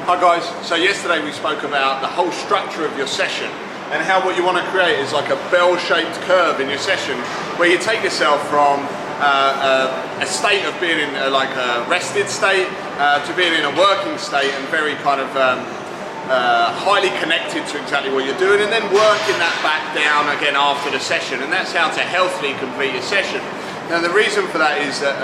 Hi guys, so yesterday we spoke about the whole structure of your session and how what you want to create is like a bell-shaped curve in your session where you take yourself from a state of being in like a rested state to being in a working state and very kind of highly connected to exactly what you're doing, and then working that back down again after the session, and that's how to healthily complete your session. Now the reason for that is that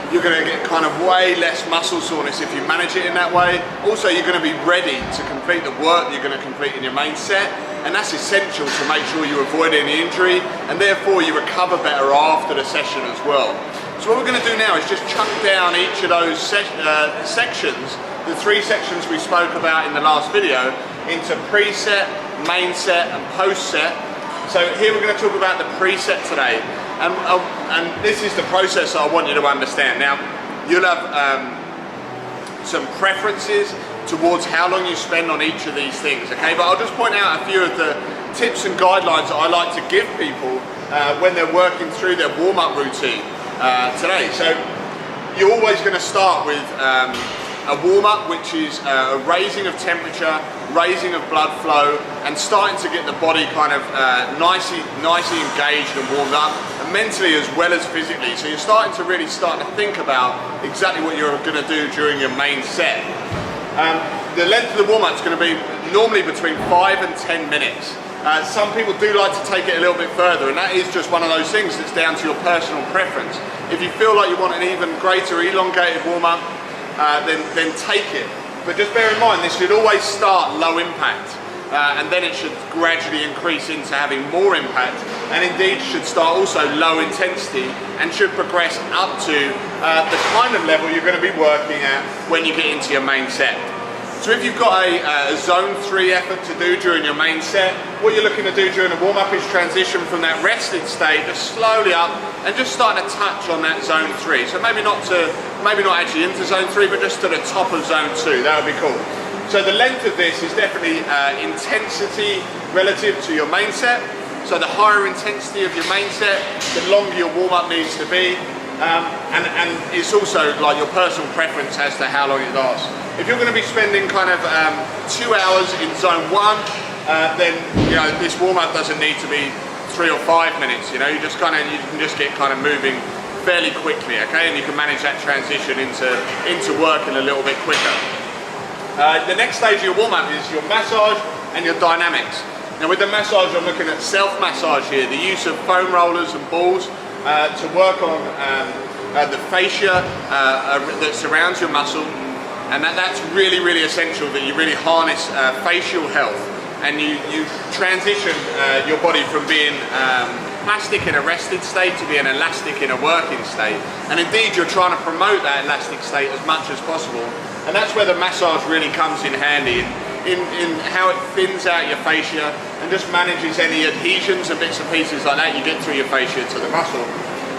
you're going to get kind of way less muscle soreness if you manage it in that way. Also, you're going to be ready to complete the work you're going to complete in your main set, and that's essential to make sure you avoid any injury, and therefore you recover better after the session as well. So what we're going to do now is just chunk down each of those sections, the 3 sections we spoke about in the last video, into pre-set, main set and post-set. So here we're going to talk about the pre-set today. And this is the process I want you to understand. Now, you'll have some preferences towards how long you spend on each of these things, okay? But I'll just point out a few of the tips and guidelines that I like to give people when they're working through their warm-up routine today. So you're always going to start with a warm-up, which is a raising of temperature, raising of blood flow, and starting to get the body kind of nicely engaged and warmed up, and mentally as well as physically. So you're starting to think about exactly what you're going to do during your main set. The length of the warm-up is going to be normally between 5 and 10 minutes. Some people do like to take it a little bit further, and that is just one of those things that's down to your personal preference. If you feel like you want an even greater elongated warm-up, then take it. But just bear in mind, this should always start low impact, and then it should gradually increase into having more impact, and indeed should start also low intensity and should progress up to the kind of level you're going to be working at when you get into your main set. So if you've got a zone 3 effort to do during your main set, what you're looking to do during the warm-up is transition from that rested state just slowly up and just starting to touch on that zone 3. So maybe not actually into zone 3, but just to the top of zone 2. That would be cool. So the length of this is definitely intensity relative to your main set. So the higher intensity of your main set, the longer your warm-up needs to be. And it's also like your personal preference as to how long it lasts. If you're going to be spending kind of 2 hours in zone 1, then you know this warm-up doesn't need to be 3 or 5 minutes. You know, you can just get kind of moving fairly quickly, okay? And you can manage that transition into working a little bit quicker. The next stage of your warm-up is your massage and your dynamics. Now with the massage, I'm looking at self-massage here, the use of foam rollers and balls to work on the fascia that surrounds your muscle, and that's really essential, that you really harness facial health, and you transition your body from being plastic in a rested state to being elastic in a working state, and indeed you're trying to promote that elastic state as much as possible, and that's where the massage really comes in handy in how it thins out your fascia and just manages any adhesions and bits and pieces like that you get through your fascia to the muscle.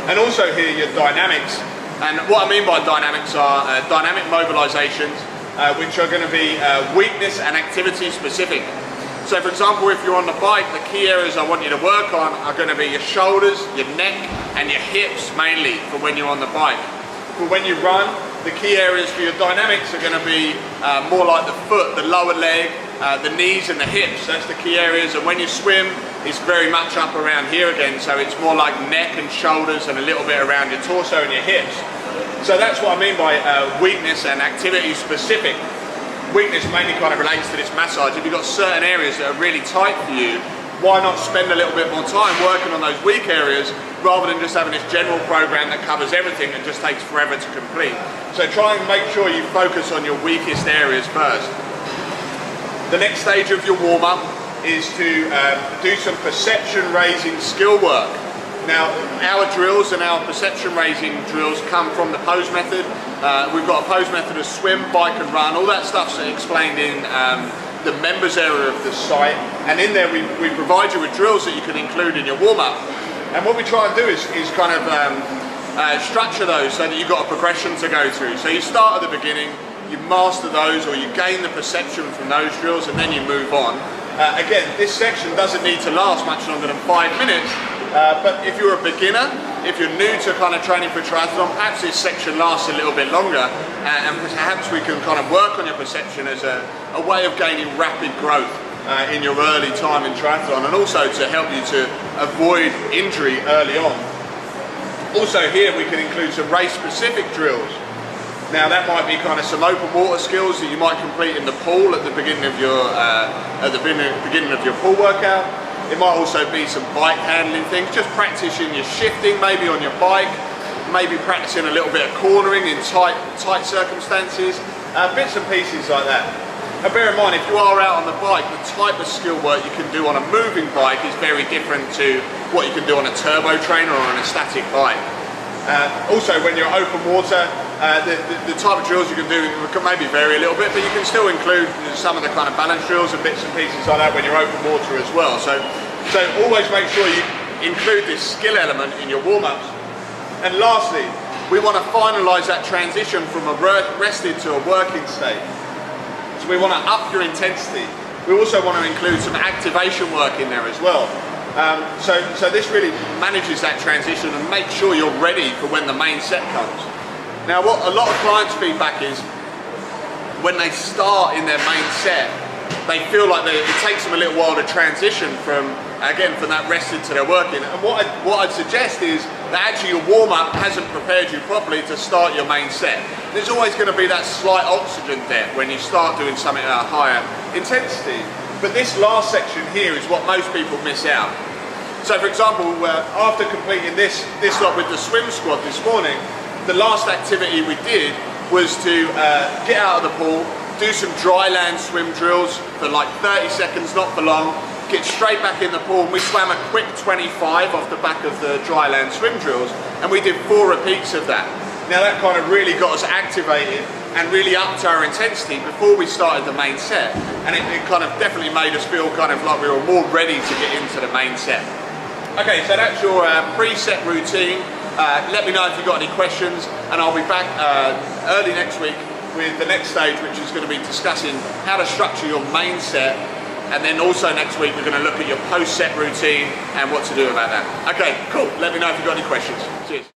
And also here your dynamics, and what I mean by dynamics are dynamic mobilizations, which are going to be weakness and activity specific. So for example, if you're on the bike, the key areas I want you to work on are going to be your shoulders, your neck and your hips mainly for when you're on the bike. For when you run, the key areas for your dynamics are going to be more like the foot, the lower leg, the knees and the hips. That's the key areas. And when you swim, it's very much up around here again. So it's more like neck and shoulders and a little bit around your torso and your hips. So that's what I mean by weakness and activity specific. Weakness mainly kind of relates to this massage. If you've got certain areas that are really tight for you, why not spend a little bit more time working on those weak areas rather than just having this general program that covers everything and just takes forever to complete. So try and make sure you focus on your weakest areas first. The next stage of your warm-up is to do some perception raising skill work. Now our drills and our perception raising drills come from the pose method. We've got a pose method of swim, bike and run. All that stuff's explained in the members area of the site, and in there we provide you with drills that you can include in your warm-up. And what we try and do is kind of structure those so that you've got a progression to go through. So you start at the beginning, you master those, or you gain the perception from those drills, and then you move on. Again, this section doesn't need to last much longer than 5 minutes, but if you're a beginner, if you're new to kind of training for triathlon, perhaps this section lasts a little bit longer, and perhaps we can kind of work on your perception as a way of gaining rapid growth in your early time in triathlon, and also to help you to avoid injury early on. Also here we can include some race specific drills. Now that might be kind of some open water skills that you might complete in the pool at the beginning of your beginning of your pool workout. It might also be some bike handling things, just practicing your shifting maybe on your bike, maybe practicing a little bit of cornering in tight circumstances, bits and pieces like that. And bear in mind, if you are out on the bike, the type of skill work you can do on a moving bike is very different to what you can do on a turbo trainer or on a static bike. Also, when you're open water, the type of drills you can do can maybe vary a little bit, but you can still include some of the kind of balance drills and bits and pieces like that when you're open water as well. So always make sure you include this skill element in your warm-ups. And lastly, we want to finalise that transition from a rested to a working state. So we want to up your intensity. We also want to include some activation work in there as well. So this really manages that transition and makes sure you're ready for when the main set comes. Now what a lot of clients' feedback is, when they start in their main set, they feel like it takes them a little while to transition from that rested to their working. And what I'd suggest is that actually your warm-up hasn't prepared you properly to start your main set. There's always going to be that slight oxygen debt when you start doing something at a higher intensity. But this last section here is what most people miss out. So for example, after completing this lot with the swim squad this morning, the last activity we did was to get out of the pool, do some dry land swim drills for like 30 seconds, not for long, get straight back in the pool, and we swam a quick 25 off the back of the dry land swim drills, and we did 4 repeats of that. Now that kind of really got us activated and really upped our intensity before we started the main set, and it kind of definitely made us feel kind of like we were more ready to get into the main set. Okay, so that's your preset routine. Let me know if you've got any questions, and I'll be back early next week with the next stage, which is going to be discussing how to structure your main set, and then also next week we're going to look at your post-set routine and what to do about that. Okay, cool. Let me know if you've got any questions. Cheers.